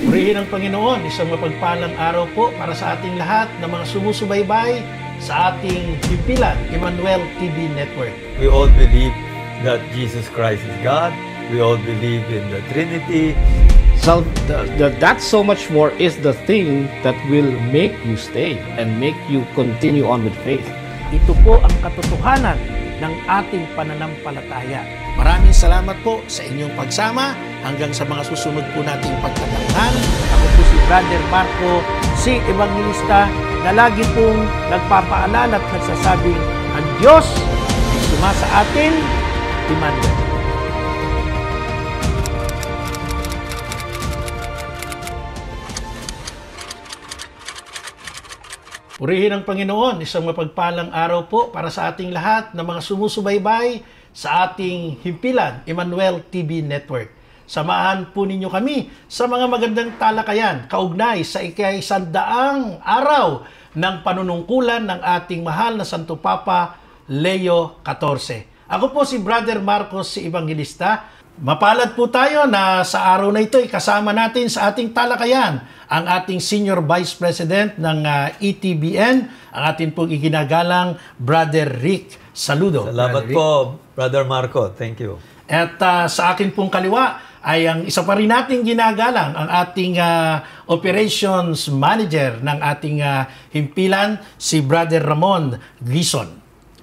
Purihin ang Panginoon, isang mapagpalang araw po para sa ating lahat na mga sumusubaybay sa ating himpilan, Emmanuel TV Network. We all believe that Jesus Christ is God. We all believe in the Trinity. So that so much more is the thing that will make you stay and make you continue on with faith. Ito po ang katotohanan ng ating pananampalataya. Maraming salamat po sa inyong pagsama hanggang sa mga susunod po nating pagtatanghal. Ako po si Brother Marco, si Evangelista, na lagi pong nagpapaalala at nagsasabing, ang Diyos ay sumasa atin, Emmanuel. Purihin ang Panginoon, isang mapagpalang araw po para sa ating lahat na mga sumusubaybay sa ating himpilan, Emmanuel TV Network. Samahan po ninyo kami sa mga magandang talakayan kaugnay sa ika-100 araw ng panunungkulan ng ating mahal na Santo Papa Leo XIV. Ako po si Brother Marcos, si Evangelista. Mapalad po tayo na sa araw na ito kasama natin sa ating talakayan ang ating Senior Vice President ng ETBN, ang ating pong iginagalang Brother Rick. Saludo. Salamat po, Brother Marco. Thank you. At sa akin pong kaliwa ay ang isa pa rin nating ginagalang, ang ating Operations Manager ng ating himpilan, si Brother Ramon Gison.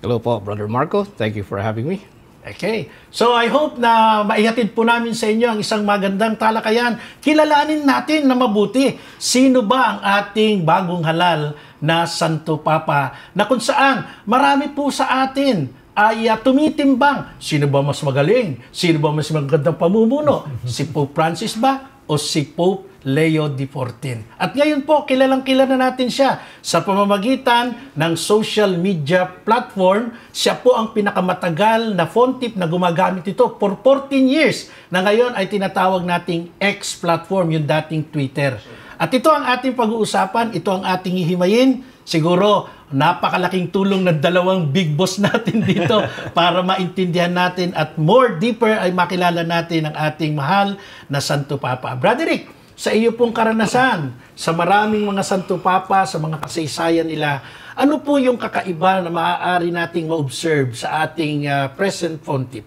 Hello po, Brother Marco. Thank you for having me. Okay. So I hope na maihatid po namin sa inyo ang isang magandang talakayan. Kilalanin natin na mabuti sino ba ang ating bagong halal na Santo Papa, na kung saan marami po sa atin ay tumitimbang. Sino ba mas magaling? Sino ba mas magandang pamumuno? Si Pope Francis ba o si Pope Leo XIV? At ngayon po, kilalang-kilala natin siya sa pamamagitan ng social media platform. Siya po ang pinakamatagal na pontiff na gumagamit ito for 14 years, na ngayon ay tinatawag nating X platform, yung dating Twitter. At ito ang ating pag-uusapan, ito ang ating hihimayin. Siguro, napakalaking tulong ng dalawang big boss natin dito para maintindihan natin at more deeper ay makilala natin ang ating mahal na Santo Papa. Brother Rick, sa iyo pong karanasan, sa maraming mga Santo Papa, sa mga kasaysayan nila, ano po yung kakaiba na maaari nating ma-observe sa ating present pontiff?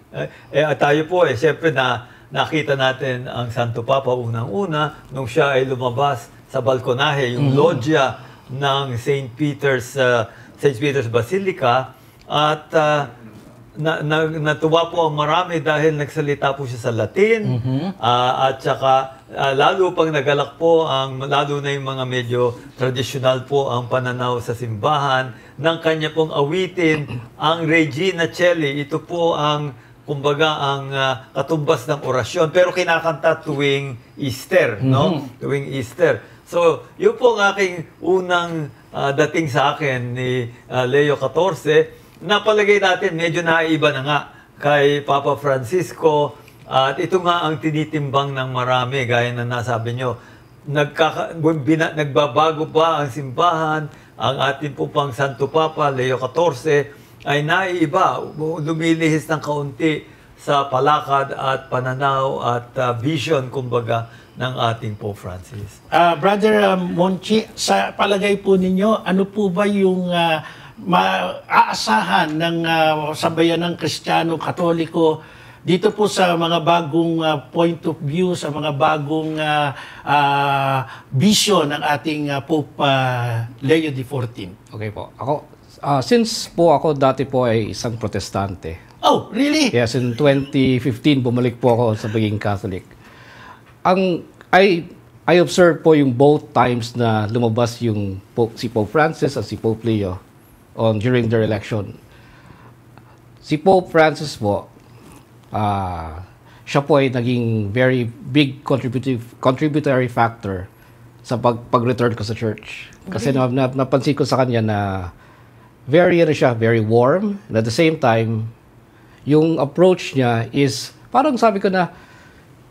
Tayo po siyempre nakita natin ang Santo Papa unang-una nung siya ay lumabas sa balkonahe, yung loggia ng St. Peter's Basilica, at natuwa po ang marami dahil nagsalita po siya sa Latin, at saka lalo pang nagalak po lalo na yung mga medyo traditional po ang pananaw sa simbahan ng kanya pong awitin, ang Regina Coeli. Ito po ang kumbaga ang katumbas ng orasyon, pero kinakanta tuwing Easter, no? Tuwing Easter. So, yun po ang aking unang dating sa akin ni Leo XIV. Napalagay natin, medyo naiba na nga kay Papa Francisco. At ito nga ang tinitimbang ng marami, gaya na nasabi nyo. Nagbabago pa ang simbahan, ang ating po pang Santo Papa, Leo XIV, ay naiiba, lumilihis ng kaunti sa palakad at pananaw at vision, kumbaga, ng ating Pope Francis. Brother Monchi, sa palagay po ninyo, ano po ba yung maaasahan ng sabayan ng Kristiyano, Katoliko dito po sa mga bagong point of view, sa mga bagong vision ng ating Pope Leo XIV? Okay po. Ako, since po ako dati po ay isang protestante. Oh, really? Yes, in 2015 bumalik po ako sa pagiging Catholic. I observed po yung both times na lumabas yung si Pope Francis at si Pope Leo during their election. Si Pope Francis po, siya po ay naging very big contributory factor sa pag-return ko sa church. Kasi napansin ko sa kanya na very warm, and at the same time, yung approach niya is, parang sabi ko na,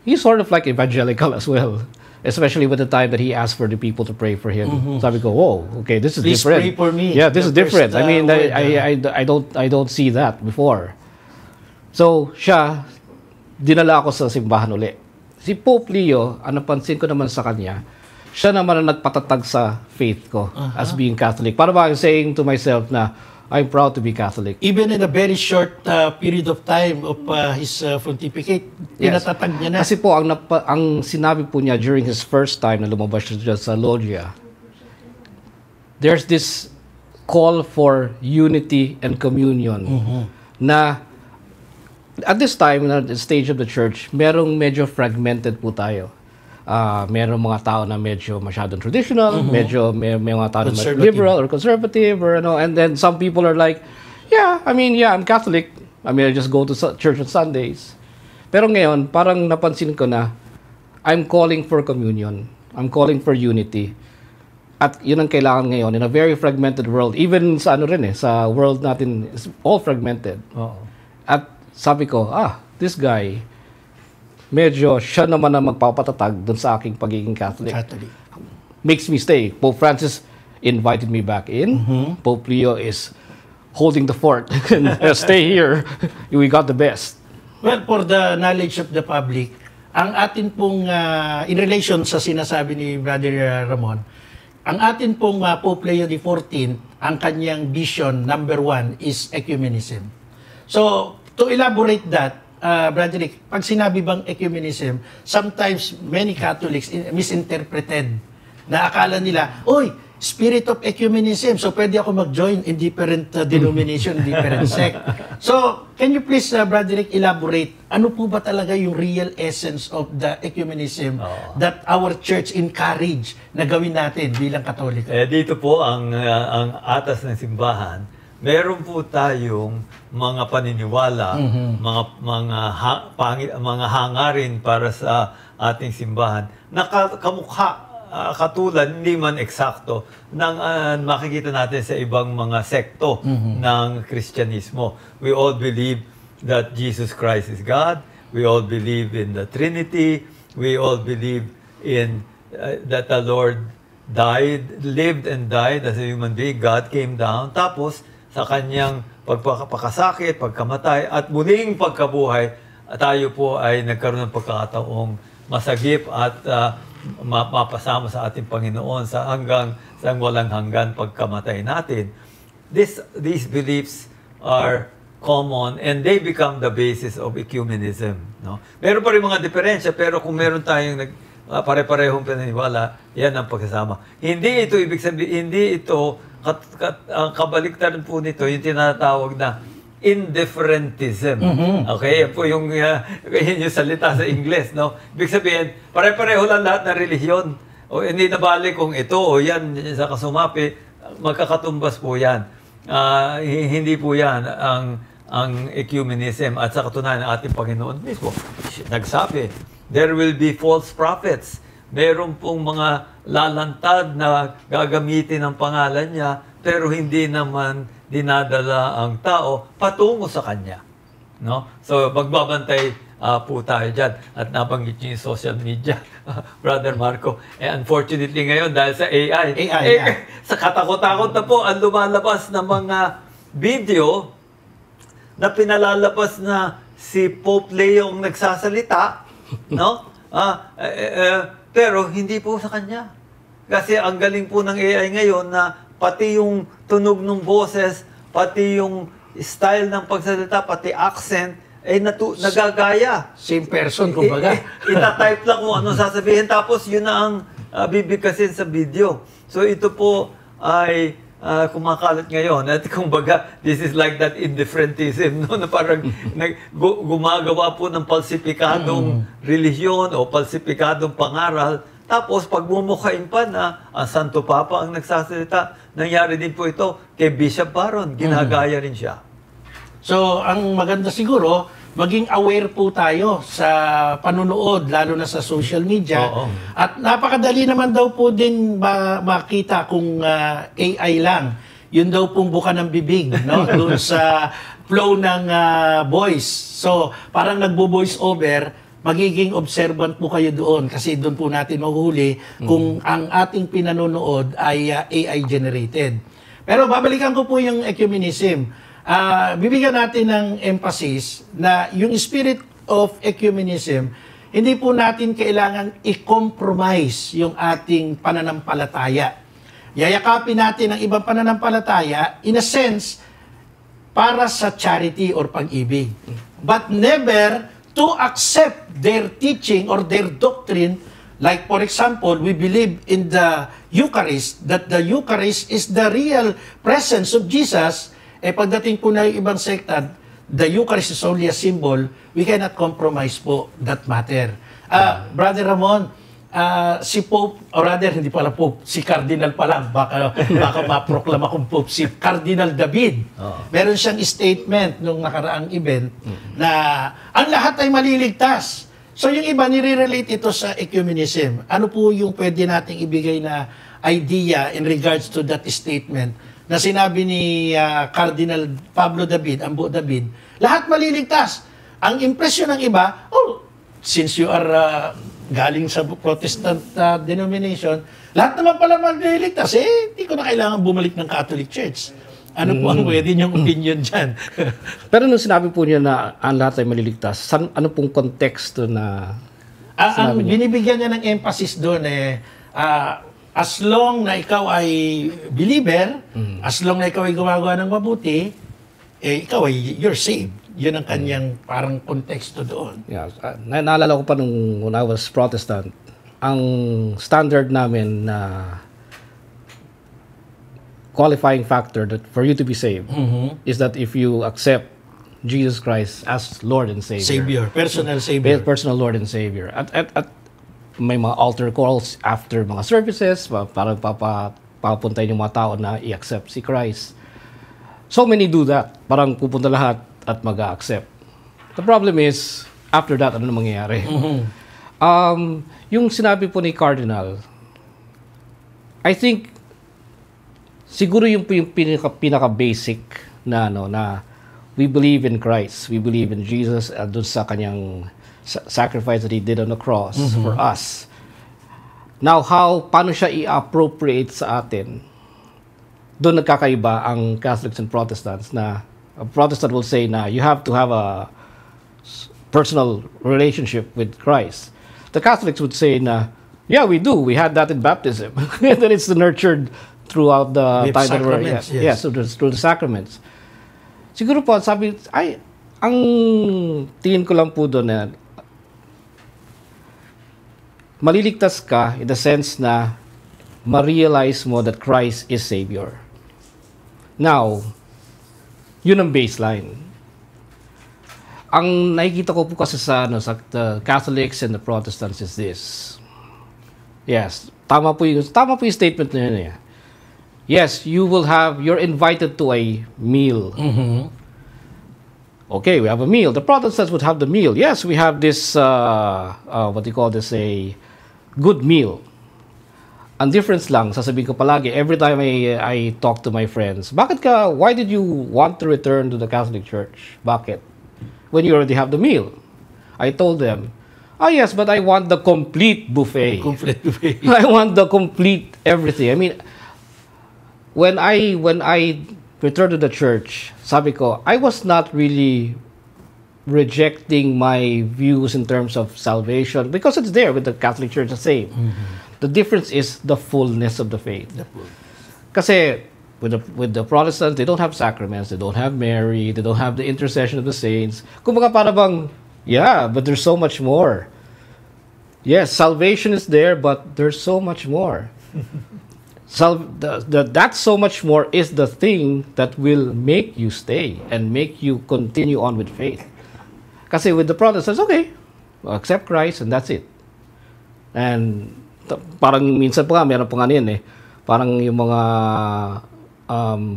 he's sort of like evangelical as well. Especially with the time that he asked for the people to pray for him. Sabi ko, whoa, okay, this is Please different. Pray for me. Yeah, this is different. First, I mean, I don't see that before. So, siya, dinala ako sa simbahan uli. Si Pope Leo, ang napansin ko naman sa kanya, siya naman ang nagpatatag sa faith ko as being Catholic. Para ba saying to myself na, I'm proud to be Catholic. Even in a very short period of time of his pontificate, tinatatag niya na. Kasi po, ang sinabi po niya during his first time na lumabas siya sa Loggia, there's this call for unity and communion na at this time, at the stage of the church, merong medyo fragmented po tayo. Merong mga tao na medyo masyadong traditional, medyo may mga tao na liberal or conservative, or and then some people are like, I'm Catholic. I just go to church on Sundays. Pero ngayon, parang napansin ko na I'm calling for communion. I'm calling for unity. At yun ang kailangan ngayon in a very fragmented world. Even sa sa world natin, is all fragmented. At sabi ko, this guy, medyo siya naman na magpapatatag dun sa aking pagiging Catholic. Makes me stay. Pope Francis invited me back in. Pope Leo is holding the fort. Stay here. We got the best. Well, for the knowledge of the public, ang atin pong, in relation sa sinasabi ni Brother Ramon, ang atin pong Pope Leo XIV, ang kanyang vision, number 1, is ecumenism. So, to elaborate that, Brother Rick, pag sinabi bang ecumenism, sometimes many Catholics misinterpreted na akala nila, spirit of ecumenism, so pwede ako mag-join in different denomination, different sect. So, can you please, Brother Rick, elaborate, ano po ba talaga yung real essence of the ecumenism that our church encourage na gawin natin bilang Katoliko? Dito po ang atas ng simbahan. Meron po tayong mga paniniwala, mga hangarin para sa ating simbahan na kamukha, katulad, hindi man eksakto, ng makikita natin sa ibang mga sekto ng Kristyanismo. We all believe that Jesus Christ is God. We all believe in the Trinity. We all believe in that the Lord lived and died as a human being. God came down. Tapos, sa kanyang pagpakasakit, pagkamatay, at muling pagkabuhay, tayo po ay nagkaroon ng pagkakataong masagip at mapasama sa ating Panginoon sa walang hanggan pagkamatay natin. These beliefs are common and they become the basis of ecumenism. No? Meron pa rin mga diferensya, pero kung meron tayong pare-parehong paniniwala, yan ang pagsasama. Hindi ito ibig sabihin, hindi ito ang kabaliktaran po nito, yung tinatawag na indifferentism. Okay? Yan po yung salita sa Ingles. No? Ibig sabihin, pare-pareho lang lahat ng relihiyon. O hindi nabali kung ito o yan sa kasumapi, magkakatumbas po yan. Hindi po yan ang ecumenism. At sa katunayan ng ating Panginoon mismo, nagsabi, there will be false prophets. Meron pong mga lalantad na gagamitin ang pangalan niya, pero hindi naman dinadala ang tao patungo sa kanya. No? So, magbabantay po tayo dyan. At nabanggit niyo yung social media, Brother Marco. Unfortunately ngayon, dahil sa AI, sa katakot-takot na po ang lumalabas ng mga video na pinalalabas na si Pope Leo ang nagsasalita, no? Pero hindi po sa kanya. Kasi ang galing po ng AI ngayon na pati yung tunog ng boses, pati yung style ng pagsalita, pati accent, ay nagagaya. Same person, kumbaga. Itatype lang kung ano sasabihin, tapos yun na ang bibigkasin sa video. So ito po ay kumakalat ngayon. At kumbaga, this is like that indifferentism, no? Na parang gumagawa po ng palsipikadong relihiyon o palsipikadong pangaral. Tapos, pagmumukhain pa na ang Santo Papa ang nagsasalita, nangyari din po ito kay Bishop Barron. Ginagaya rin siya. So, ang maganda siguro, maging aware po tayo sa panunood, lalo na sa social media. At napakadali naman daw po din makita kung AI lang. Yun daw pong buka ng bibig, no? Doon sa flow ng voice. So, parang nagbo-voice over, magiging observant po kayo doon kasi doon po natin mahuhuli kung ang ating pinanonood ay AI-generated. Pero babalikan ko po yung ecumenism. bibigyan natin ng emphasis na yung spirit of ecumenism, hindi po natin kailangan i-compromise yung ating pananampalataya. Yayakapin natin ang ibang pananampalataya, in a sense, para sa charity or pag-ibig. But never to accept their teaching or their doctrine. Like, for example, we believe in the Eucharist, that the Eucharist is the real presence of Jesus. Pagdating po na yung ibang sekta, the Eucharist is only a symbol, we cannot compromise po that matter. Brother Ramon, si Pope, or rather, hindi pala Pope, si Cardinal pala, baka maproklama kong Pope, si Cardinal David. Meron siyang statement nung nakaraang event na ang lahat ay maliligtas. So yung iba, nire-relate ito sa ecumenism. Ano po yung pwede nating ibigay na idea in regards to that statement na sinabi ni Cardinal Pablo David, Ambo David, lahat maliligtas. Ang impresyon ng iba, since you are galing sa Protestant denomination, lahat naman pala maliligtas. Hindi ko na kailangan bumalik ng Catholic Church. Ano po ang pwede niyong opinion dyan? Pero nung sinabi po niya na ang lahat ay maliligtas, ano pong konteksto na ang binibigyan niya ng emphasis doon as long na ikaw ay believer, as long na ikaw ay gumagawa ng mabuti, ikaw ay you're saved. Yun ang kanyang parang konteksto doon. Yeah, naalala ko pa nung when I was Protestant, ang standard namin na qualifying factor that for you to be saved is that if you accept Jesus Christ as Lord and Savior. Personal Savior. Personal Lord and Savior. At may mga altar calls after mga services para papuntahin yung mga tao na i-accept si Christ. So many do that. Parang pupunta lahat at mag-accept. The problem is, after that, ano na mangyayari? Yung sinabi po ni Cardinal, I think, siguro yung pinaka-basic na we believe in Christ, we believe in Jesus doon sa kanyang sacrifice that He did on the cross for us. Now, paano siya i-appropriate sa atin? Doon nagkakaiba ang Catholics and Protestants na a Protestant will say na you have to have a personal relationship with Christ. The Catholics would say na, yeah, we do. We had that in baptism. And then it's nurtured throughout the time that we're... Yes, through the sacraments. Siguro po, ang tingin ko lang po doon na maliligtas ka in the sense na ma-realize mo that Christ is Savior. Now, yun ang baseline. Ang nakikita ko po kasi sa the Catholics and the Protestants is this. Yes, tama po yung statement na yun. Yes, you're invited to a meal. Okay, we have a meal. The Protestants would have the meal. Yes, we have this, what do you call this, a good meal. Ang difference lang, sasabihin ko palagi, every time I talk to my friends, why did you want to return to the Catholic Church? Bakit? When you already have the meal. I told them, yes, but I want the complete buffet. Complete buffet. I want the complete everything. I mean, when I returned to the church, sabi ko, I was not really rejecting my views in terms of salvation because it's there with the Catholic Church the same. The difference is the fullness of the faith. Kasi with the Protestants, they don't have sacraments, they don't have Mary, they don't have the intercession of the saints. Kumbaga para bang, yeah, but there's so much more. Yes, salvation is there, but there's so much more. That so much more is the thing that will make you stay and make you continue on with faith. Kasi with the Protestants, okay, accept Christ and that's it. And parang minsan pa nga, meron pa nga yan parang yung mga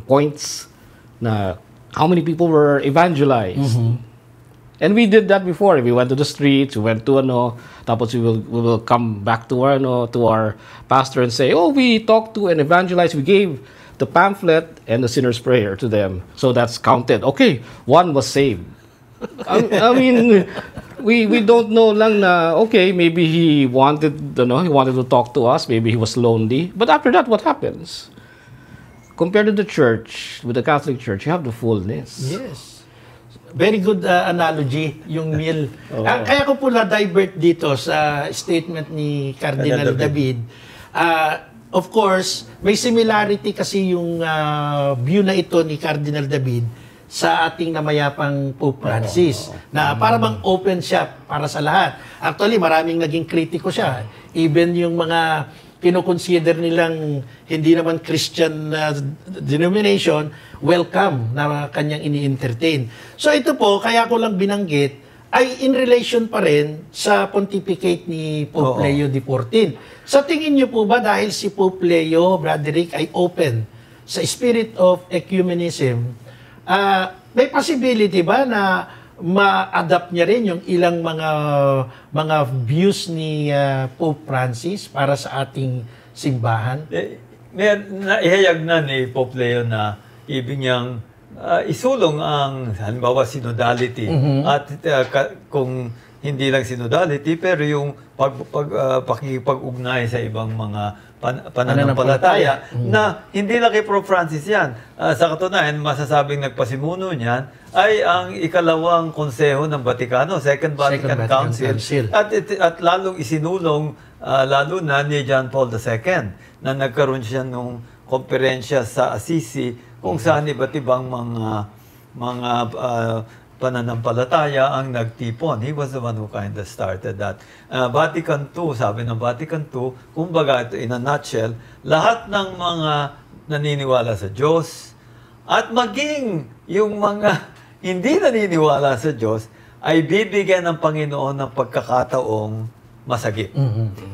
points na how many people were evangelized. And we did that before. We went to the streets, we went to tapos we will come back to our pastor and say, we talked to and evangelized. We gave the pamphlet and the sinner's prayer to them. So that's counted. Okay, one was saved. I mean, we don't know lang na, okay, maybe he wanted to talk to us, maybe he was lonely. But after that, what happens? compared to the church, with the Catholic Church, you have the fullness. Yes. Very good analogy, yung meal. Kaya ko po na-divert dito sa statement ni Cardinal David. Of course, may similarity kasi yung view na ito ni Cardinal David sa ating namayapang Pope Francis. Na para bang open siya para sa lahat. Actually, maraming naging kritiko siya. Even yung mga kinoconsider nilang hindi naman Christian denomination, welcome na kanyang ini-entertain. So ito po, kaya ko lang binanggit, ay in relation pa rin sa pontificate ni Pope Leo XIV. Sa tingin niyo po ba dahil si Pope Leo, Broderick, ay open sa spirit of ecumenism, may possibility ba na ma-adapt niya rin yung ilang mga views ni Pope Francis para sa ating simbahan? Naihayag na ni Pope Leo na ibig niyang isulong ang halimbawa synodality at kung hindi lang synodality pero yung pakikipag-ugnay sa ibang mga pananampalataya na hindi lang kay Pope Francis yan. Sa katunayan, masasabing nagpasimuno niyan ay ang ikalawang konseho ng Vaticano, Second Vatican Council. At lalong isinulong lalo na ni John Paul II na nagkaroon siya nung komperensya sa Assisi kung saan iba't ibang mga pananampalataya ang nagtipon. He was the one who kind of started that. Vatican II, sabi ng Vatican II, kumbaga in a nutshell, lahat ng mga naniniwala sa Diyos at maging yung mga hindi naniniwala sa Diyos ay bibigyan ng Panginoon ng pagkakataong masagip.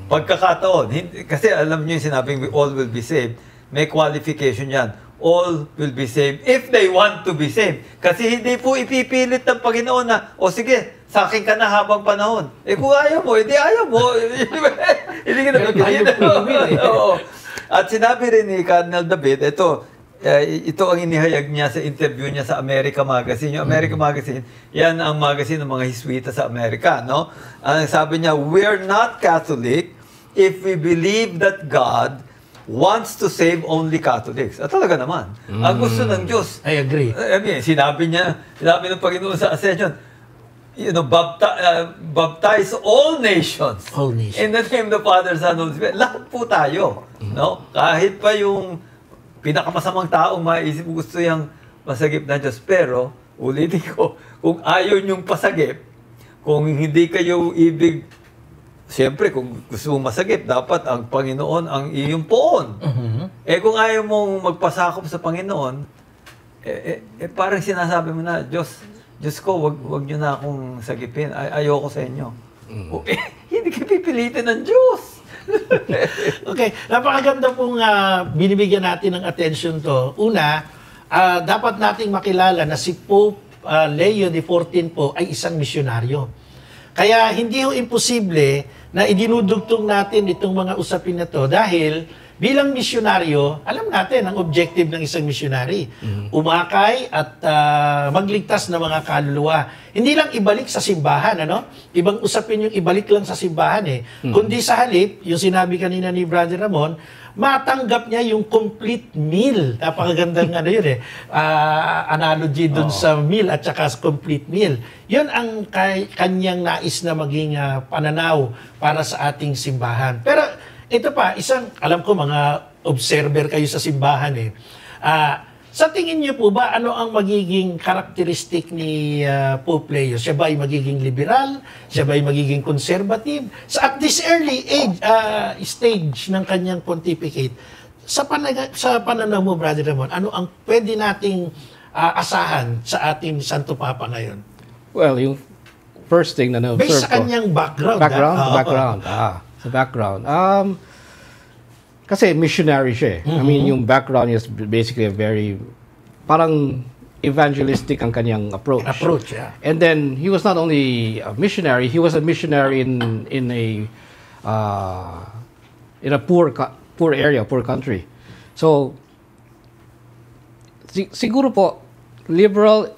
Pagkakataon. Kasi alam niyo yung sinabing all will be saved. May qualification yan. All will be saved if they want to be saved. Kasi hindi po ipipilit ng Panginoon na, o sige, sa akin ka na habang panahon. Kung ayaw mo, hindi ayaw mo. Hindi ka na pagpilitin. At sinabi rin ni Cardinal David, ito ang inihayag niya sa interview niya sa America Magazine. Yung America Magazine, yan ang magazine ng mga Hiswita sa Amerika. No? Sabi niya, we're not Catholic if we believe that God wants to save only Catholics. At talaga naman. Ang gusto ng Diyos. I agree. Sinabi ng Panginoon sa Ascension, baptize all nations. All nations. In the name of the Father, Son, Holy Spirit. Lahat po tayo. No? Kahit pa yung pinakamasamang taong maisip gusto yung masagip na Diyos. Pero, ulitin ko, kung ayaw niyong pasagip, kung hindi kayo ibig. Siyempre, kung gusto mong masagip, dapat ang Panginoon ang iyong poon. Kung ayaw mong magpasakop sa Panginoon, parang sinasabi mo na, Diyos ko, wag niyo na akong sagipin. Ayoko sa inyo. Hindi ka pipilitin ng Diyos. Okay, napakaganda pong binibigyan natin ng attention to. Una, dapat nating makilala na si Pope Leo XIV po ay isang misyonaryo. Kaya hindi ho imposible na idinudugtong natin itong mga usapin na to dahil bilang misyonaryo, alam natin ang objective ng isang misyonary. Umakay at magligtas ng mga kaluluwa. Hindi lang ibalik sa simbahan, ano? Ibang usapin yung ibalik lang sa simbahan eh. Kundi sa halip, yung sinabi kanina ni Brother Ramon, matanggap niya yung complete meal. Napakagandang yun eh. Analogy dun sa meal at saka sa complete meal. Yun ang kanyang nais na maging pananaw para sa ating simbahan. Pero ito pa, alam ko mga observer kayo sa simbahan eh. Sa tingin niyo po ba, ano ang magiging karakteristik ni Pope Leo? Siya ba ay magiging liberal? Siya ba ay magiging conservative? At this early stage ng kanyang pontificate, sa pananaw mo, Brother Ramon, ano ang pwede nating asahan sa ating Santo Papa ngayon? Well, yung first thing na na-observe based sa kanyang background. Sa background. Kasi missionary siya eh. I mean, yung background is basically a very, parang evangelistic ang kanyang approach. Yeah. And then, he was not only a missionary, he was a missionary in a poor area, poor country. So, siguro po, liberal,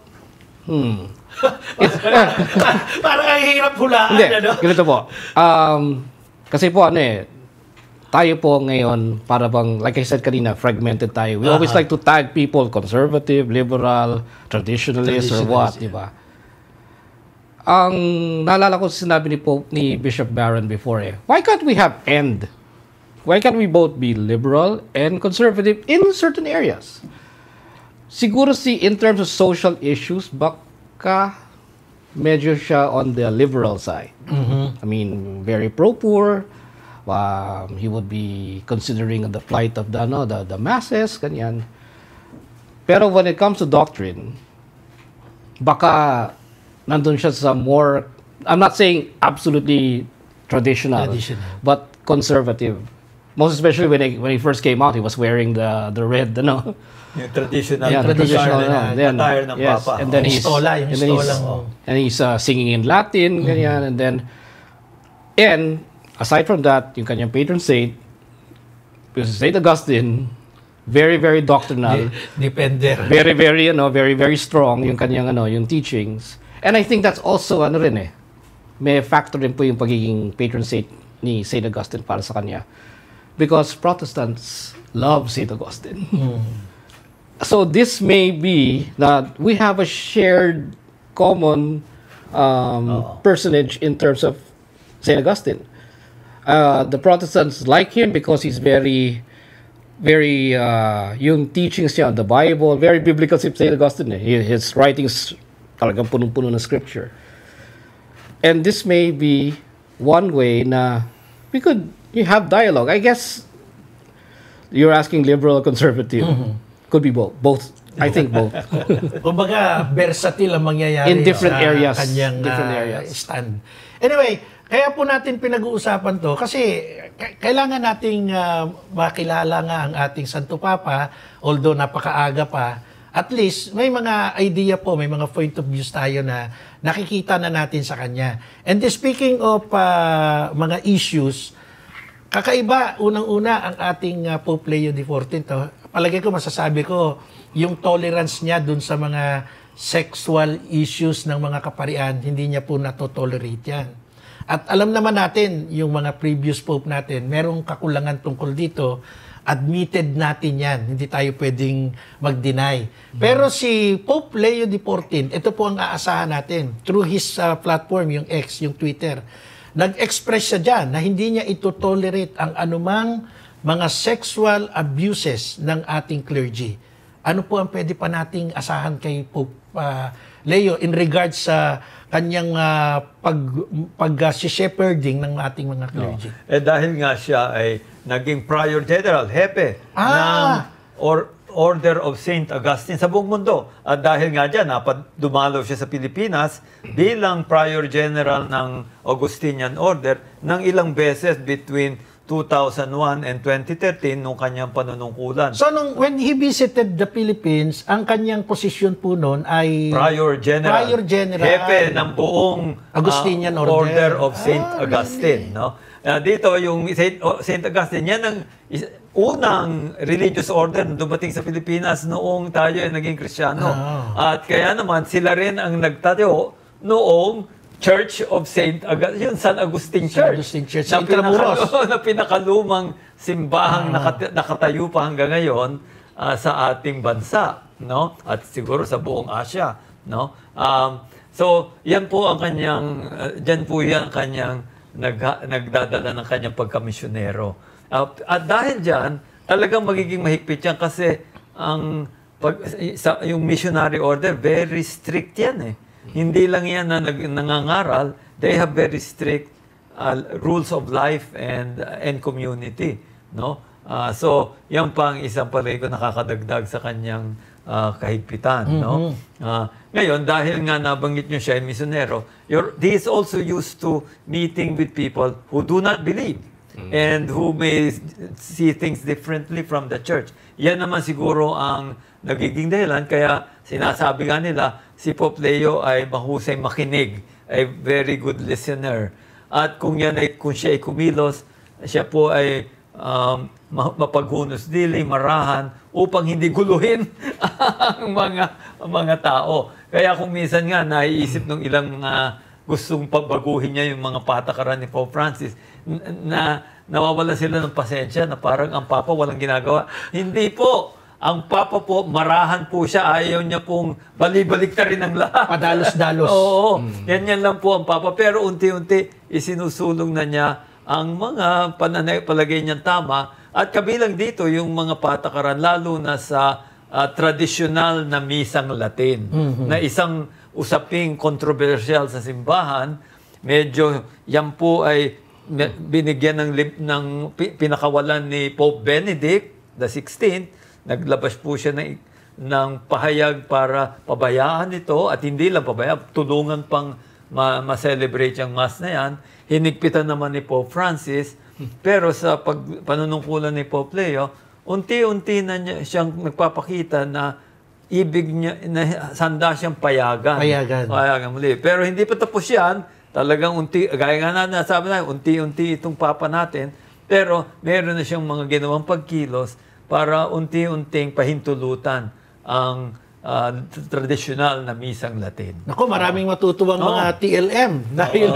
Parang ang hirap hulaan. Hindi, ganito po. Kasi po, tayo po ngayon, para bang, like I said kanina, fragmented tayo. We always like to tag people, conservative, liberal, traditionalist, or what, di ba? Ang naalala ko sinabi ni Bishop Barron before why can't we have end? Why can't we both be liberal and conservative in certain areas? Siguro in terms of social issues, baka medyo siya on the liberal side. I mean, very pro-poor. He would be considering the plight of the masses, ganyan. Pero when it comes to doctrine, baka nandun siya sa more, I'm not saying absolutely traditional. But conservative. Most especially when he first came out, he was wearing the red, Yung traditional, traditional attire ng Papa. And then he's singing in Latin, ganyan, and aside from that, yung kanyang patron saint, Saint Augustine, very, very doctrinal. Depender. Very, very, very, very strong yung kanyang, yung teachings. And I think that's also, may factor rin po yung pagiging patron saint ni Saint Augustine para sa kanya. Because Protestants love Saint Augustine. So this may be that we have a shared common personage in terms of Saint Augustine. The Protestants like him because he's very, very, yung teachings niya on the Bible, very biblical si Saint Augustine. His writings talagang punong-puno ng scripture. And this may be one way na you have dialogue. I guess you're asking liberal or conservative. Could be both. Both. I think both. Kumbaga, versatile ang mangyayari in different sa areas. kanyang stand. Anyway, kaya po natin pinag-uusapan to kasi kailangan nating makilala nga ang ating Santo Papa, although napakaaga pa. At least, may mga idea po, may mga point of views tayo na nakikita na natin sa kanya. And speaking of mga issues, kakaiba, unang-una, ang ating Pope Leo XIV. Palagi ko, masasabi ko, yung tolerance niya dun sa mga sexual issues ng mga kaparian, hindi niya po natotolerate yan. At alam naman natin, yung mga previous Pope natin, merong kakulangan tungkol dito, admitted natin yan. Hindi tayo pwedeng mag-deny. Pero si Pope Leo XIV, ito po ang aasahan natin. Through his platform, yung X, yung Twitter, nag-express siya dyan na hindi niya ito tolerate ang anumang mga sexual abuses ng ating clergy. Ano po ang pwede pa nating asahan kay Pope Leo in regards sa kanyang pag-shepherding ng ating mga clergy? Dahil nga siya ay naging prior general, hepe ng Order of St. Augustine sa buong mundo. At dahil nga dyan, dumalaw siya sa Pilipinas bilang prior general ng Augustinian Order ng ilang beses between 2001 and 2013 nung kanyang panunungkulan. So, when he visited the Philippines, ang kanyang posisyon po noon ay Prior General. Hepe ng buong Augustinian Order of St. Augustine. No? Dito, yung St. Augustine, yan ang unang religious order na dumating sa Pilipinas noong tayo ay naging Kristiyano. At kaya naman, sila rin ang nagtayo noong Church of St. Augustine, yung San Agustin Church. Na pinakalumang simbahang nakatayo pa hanggang ngayon sa ating bansa, no? At siguro sa buong Asia, no? So, yan po ang kanyang nagdadala ng kanyang pagkamisyonero. At dahil diyan, talagang magiging mahigpit yan kasi yung missionary order very strict yan Hindi lang yan na nangangaral, they have very strict rules of life and community, no? So, yan pang isang palego nakakadagdag sa kanyang kahigpitan, no? Ngayon, dahil nga nabanggit nyo siya, misyonero, he is also used to meeting with people who do not believe and who may see things differently from the church. Yan naman siguro ang nagiging dahilan, kaya sinasabi nga nila, si Pope Leo ay mahusay makinig, ay very good listener. At kung siya ay kumilos, siya po ay mapaghunos dili, marahan, upang hindi guluhin ang mga tao. Kaya kung minsan nga naiisip ng ilang gustong pabaguhin niya yung mga patakaran ni Pope Francis, na nawawala sila ng pasensya na parang ang Papa walang ginagawa. Hindi po. Ang Papa po, marahan po siya. Ayaw niya pong balibalik na rin ang lahat. Padalos-dalos. Oo. Yan lang po ang Papa. Pero unti-unti, isinusulong na niya ang mga palagay niyang tama. At kabilang dito, yung mga patakaran, lalo na sa tradisyonal na misang Latin, na isang usaping kontrobersyal sa simbahan. Medyo yan po ay binigyan ng pinakawalan ni Pope Benedict XVI. Naglabas po siya ng pahayag para pabayaan ito, at hindi lang pabayaan, tulungan pang ma-celebrate yung Mass na yan. Hinigpitan naman ni Pope Francis, pero sa panunungkulan ni Pope Leo, unti-unti na siyang nagpapakita na ibig niya, na handa siyang payagan. Payagan muli. Pero hindi pa tapos yan. Talagang gaya nga na nasabi na, unti-unti itong Papa natin, pero meron na siyang mga ginawang pagkilos para unti-unting pahintulutan ang tradisyonal na misang Latin. Naku, maraming matutuwang mga TLM. Dahil,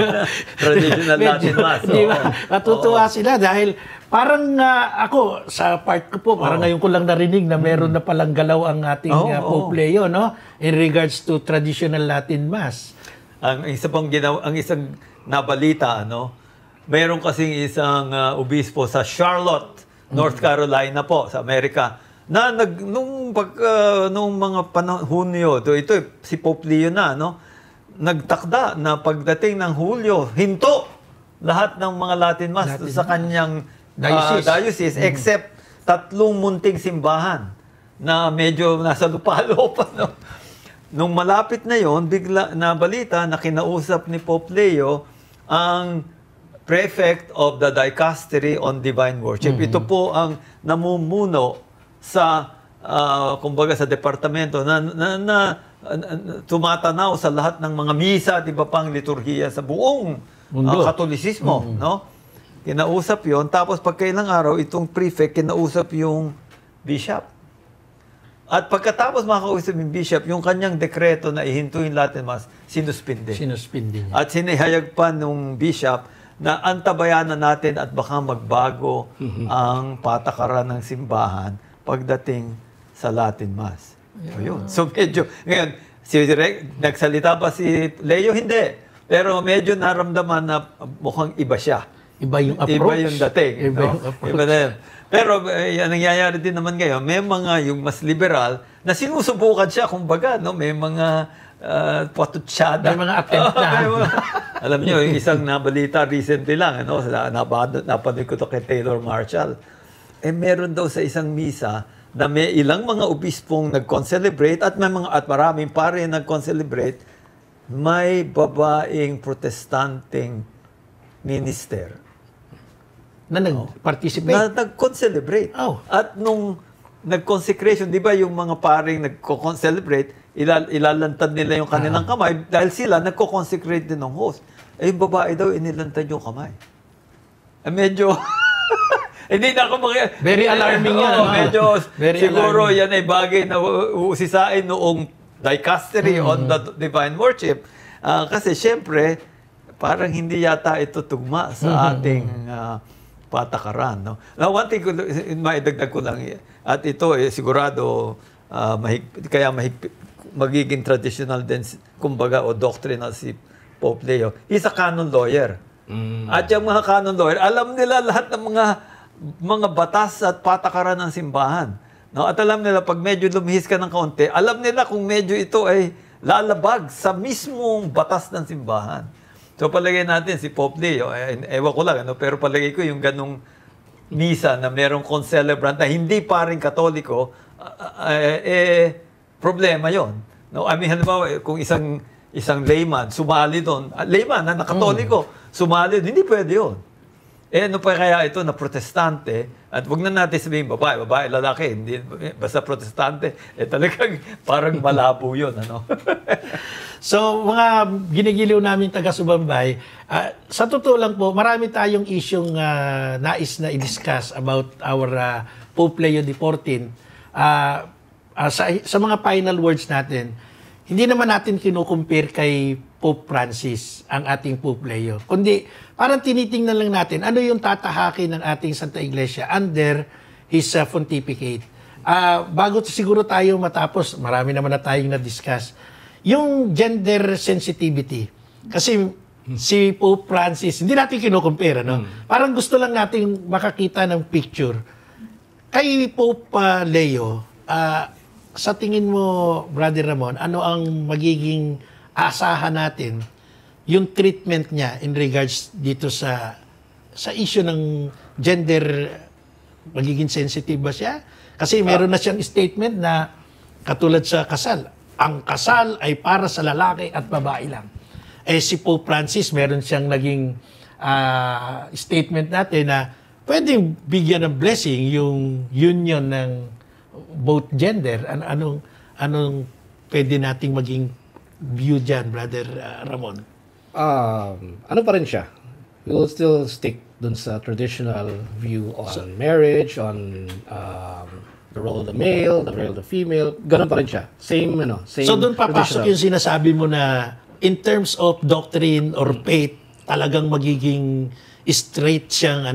traditional Latin Mass. Di ba? Matutuwa sila dahil parang ako, sa part ko po, parang ngayon ko lang narinig na meron na palang galaw ang ating Pope Leo, no? In regards to traditional Latin Mass. Ang isang nabalita, mayroon kasing isang obispo sa Charlotte, North Carolina po, sa Amerika, na nung mga Hunyo, ito si Pope Leo na, nagtakda na pagdating ng Hulyo, hinto lahat ng mga Latin Mass sa kanyang diocese, except 3 munting simbahan na medyo nasa lupalo-lupa. Nung malapit na yon, bigla na balita na kinausap ni Pope Leo ang Prefect of the Dicastery on Divine Worship. Ito po ang namumuno sa kumbaga sa departamento na tumatanaw sa lahat ng mga misa at iba pang liturhiya sa buong Katolisismo, Kinausap 'yon, tapos pagkailang araw itong prefect kinausap yung bishop. At pagkatapos makausap yung bishop, yung kanyang dekreto na ihinto yung Latin Mass, sinuspinde. Sinuspinde niya. At sinihayag pa nung bishop na antabayanan natin at baka magbago ang patakaran ng simbahan pagdating sa Latin Mass. Ayun. So medyo, ngayon, nagsalita pa si Leo? Hindi. Pero medyo naramdaman na mukhang iba siya. Iba yung approach. Iba yung dating. Iba yung approach. Iba na yun. Pero nangyayari din naman ngayon, may mga yung mas liberal na sinusubukan siya, kumbaga, may mga patutsada. May mga attempt na. Alam niyo, yung isang nabalita recently lang, napanood ko to kay Taylor Marshall. Meron daw sa isang misa na may ilang mga obispong nag-concelebrate at maraming pare nag-concelebrate, may babaeng protestanteng minister Na nag-participate? na nag-concelebrate. At nung nag-consecration, di ba yung mga paring nag-concelebrate, ilalantad nila yung kanilang kamay dahil sila nagko-consecrate din ng host. Yung babae daw, inilantad yung kamay. Medyo... Hindi na ako Very alarming yan. Medyo siguro alarming. yan ay bagay na usisain noong dicastery on the divine worship. Kasi syempre, parang hindi yata ito tugma sa ating patakaran. Now, one thing, maidagdag ko lang, at ito sigurado magiging traditional din, kumbaga, o doctrinal si Pope Leo. He's a canon lawyer. At yung mga canon lawyer, alam nila lahat ng mga batas at patakaran ng simbahan. At alam nila, pag medyo lumihis ka ng kaunti, alam nila kung medyo ito ay lalabag sa mismong batas ng simbahan. So palagay natin si Pope Leo, ewan ko lang, pero palagay ko yung ganong misa na merong concelebrant na hindi pa rin Katoliko, problema yon. Halimbawa, kung isang layman sumali doon, layman na Katoliko, sumali doon, hindi pwede yun. Ano pa kaya ito na protestante, at wag na natin sabihin babae, lalaki, hindi, basta protestante, talagang parang malabo yun. So, mga ginigiliw namin taga-Subaybay, sa totoo lang po, marami tayong isyong nais na i-discuss about our Pope Leo XIV. Sa mga final words natin, hindi naman natin kinukumpir kay Pope Francis ang ating Pope Leo. Kundi parang tinitingnan lang natin ano yung tatahakin ng ating Santa Iglesia under his pontificate. Bago siguro tayo matapos, marami naman na tayong na-discuss. Yung gender sensitivity. Kasi si Pope Francis, hindi natin kinukumpir, ano? Parang gusto lang natin makakita ng picture. Kay Pope Leo, sa tingin mo, Brother Ramon, ano ang magiging aasahan natin yung treatment niya in regards dito sa issue ng gender, magiging sensitive ba siya? Kasi meron na siyang statement na katulad sa kasal, ang kasal ay para sa lalaki at babae lang. Si Pope Francis, meron siyang naging statement natin na pwedeng bigyan ng blessing yung union ng both gender. Anong pwede nating maging view dyan, Brother Ramon? Ano pa rin siya? We will still stick dun sa traditional view on marriage, on the role of the male, the role of the female. Ganun pa rin siya. Same. So doon papasok yung sinasabi mo na in terms of doctrine or faith, talagang magiging straight siyang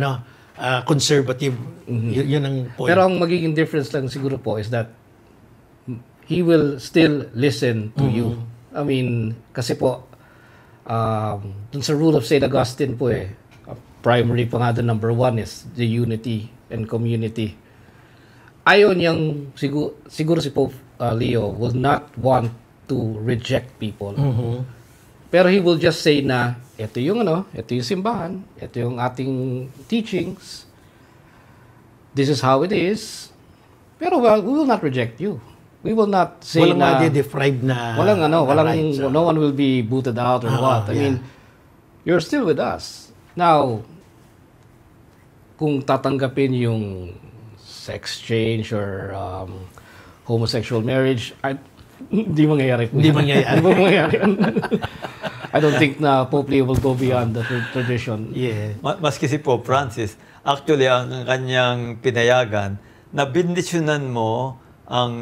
conservative. Yun ang point. Pero ang magiging difference lang siguro po is that he will still listen to you. I mean, kasi po, dun sa rule of St. Augustine po primary pa nga doon, number 1 is the unity and community. Ayaw niyang, siguro si Pope Leo will not want to reject people. Pero he will just say na, ito yung simbahan, ito yung ating teachings, this is how it is, pero we will not reject you. We will not say walang na... deprived na... Walang no one will be booted out or what. I mean, you're still with us. Now, kung tatanggapin yung sex change or homosexual marriage, hindi mangyayari po. Hindi mangyayari. I don't think na Pope Leo will go beyond the tradition. Yeah. Maski si Pope Francis, actually, ang kanyang pinayagan, na bindisyonan mo ang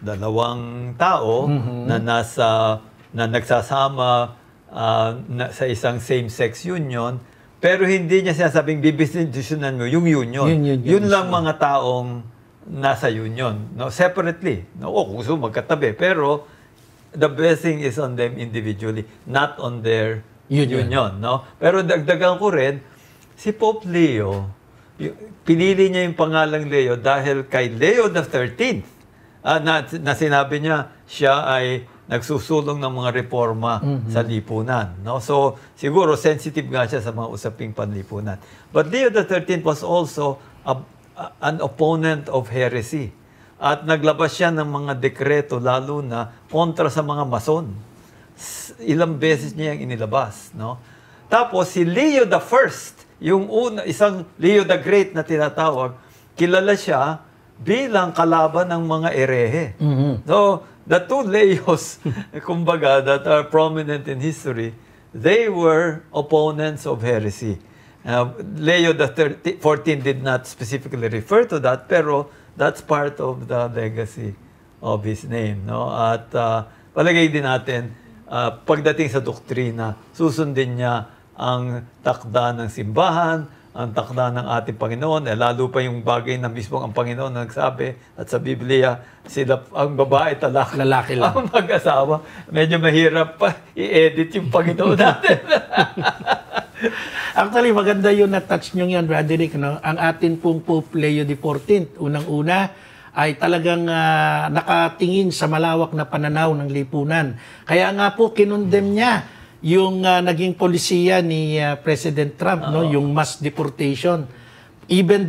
dalawang tao na nagsasama sa isang same-sex union, pero hindi niya sinasabing bibindisyonan mo yung union. Yun lang mga taong nasa union, no? Separately. No? Kung gusto magkatabi, pero the blessing is on them individually, not on their union, no? Pero dagdagan ko rin, si Pope Leo, pinili niya yung pangalang Leo dahil kay Leo the 13th, na sinabi niya, siya ay nagsusulong ng mga reforma sa lipunan, no? So, siguro sensitive nga siya sa mga usaping panlipunan. But Leo the 13th was also an opponent of heresy. At naglabas siya ng mga dekreto, lalo na kontra sa mga mason. Ilang beses niya yung inilabas, no? Tapos si Leo the First, yung isang Leo the Great na tinatawag, kilala siya bilang kalaban ng mga erehe. So, the two Leos, kumbaga, that are prominent in history, they were opponents of heresy. Leo the 14 did not specifically refer to that, pero that's part of the legacy of his name, no? At palagay din natin, pagdating sa doktrina, susundin niya ang takda ng simbahan, ang takda ng ating Panginoon, lalo pa yung bagay na mismo ang Panginoon nagsabi, at sa Biblia, ang babae lalaki lang. Ang mag-asawa. Medyo mahirap pa i-edit yung Panginoon natin. Actually, maganda yung na-touch nyo yan, Brother Rick, no? Ang atin pong Pope Leo XIV, unang-una, ay talagang nakatingin sa malawak na pananaw ng lipunan. Kaya nga po, kinondem niya yung naging polisiya ni President Trump, no? Yung mass deportation. Even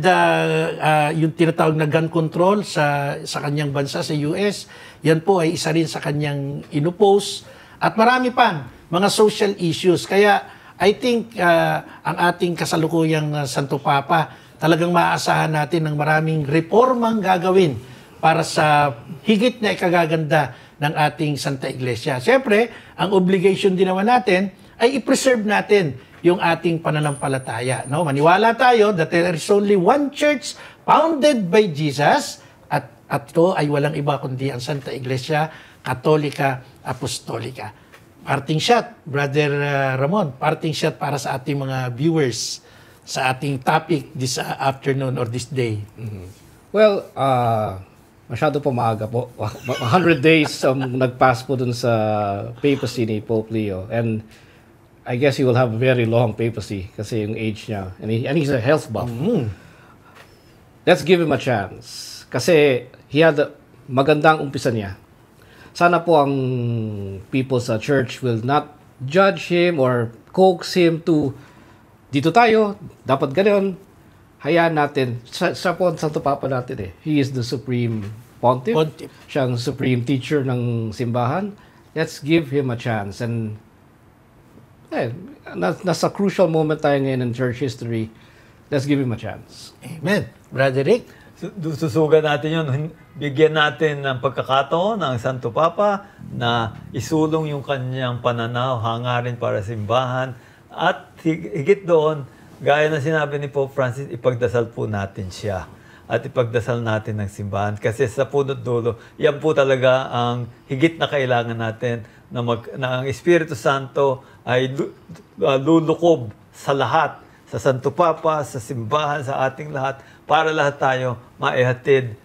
yung tinatawag na gun control sa kanyang bansa, sa US, yan po ay isa rin sa kanyang inupose. At marami pang mga social issues. Kaya I think ang ating kasalukuyang Santo Papa, talagang maaasahan natin ng maraming reformang gagawin para sa higit na ikagaganda ng ating Santa Iglesia. Siyempre, ang obligation din naman natin ay i-preserve natin yung ating pananampalataya. No? Maniwala tayo that there is only one church founded by Jesus at ito ay walang iba kundi ang Santa Iglesia Katolika Apostolika. Parting shot, Brother Ramon, parting shot para sa ating mga viewers sa ating topic this afternoon or this day. Well, masyado po maaga po. 100 days nag-pass po dun sa papacy ni Pope Leo. And I guess he will have a very long papacy kasi yung age niya. And he's a health buff. Let's give him a chance. Kasi he had magandang umpisa niya. Sana po ang people sa church will not judge him or coax him to dito tayo, dapat ganoon. Hayaan natin. Siya po ang Santo Papa natin eh. He is the supreme pontiff. Siya ang supreme teacher ng simbahan. Let's give him a chance. And nasa crucial moment tayo ngayon in church history. Let's give him a chance. Amen. Brother Rick? Susugan natin yun. Bigyan natin ng pagkakataon ng Santo Papa na isulong yung kanyang pananaw, hangarin para sa simbahan. At higit doon, gaya na sinabi ni Pope Francis, ipagdasal po natin siya. At ipagdasal natin ng simbahan. Kasi sa punot dulo, yan po talaga ang higit na kailangan natin na ang Espiritu Santo ay lulukob sa lahat. Sa Santo Papa, sa simbahan, sa ating lahat, para lahat tayo maihatid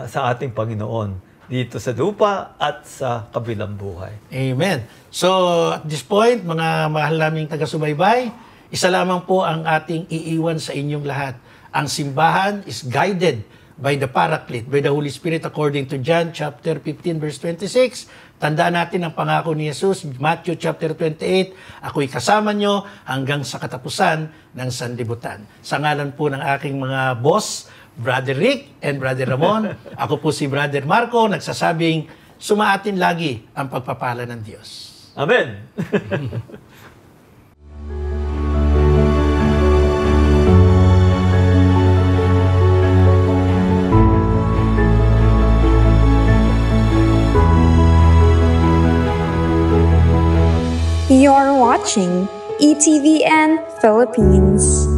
sa ating Panginoon dito sa lupa at sa kabilang buhay. Amen. So, at this point, mga mahal naming taga-subaybay, isa lamang po ang ating iiwan sa inyong lahat. Ang simbahan is guided by the Paraclete, by the Holy Spirit according to John chapter 15 verse 26. Tandaan natin ang pangako ni Jesus, Matthew chapter 28, ako'y kasama nyo hanggang sa katapusan ng sanlibutan. Sa ngalan po ng aking mga boss, Brother Rick and Brother Ramon, ako po si Brother Marco, nagsasabing sumaatin lagi ang pagpapala ng Diyos. Amen! You're watching ETVN Philippines.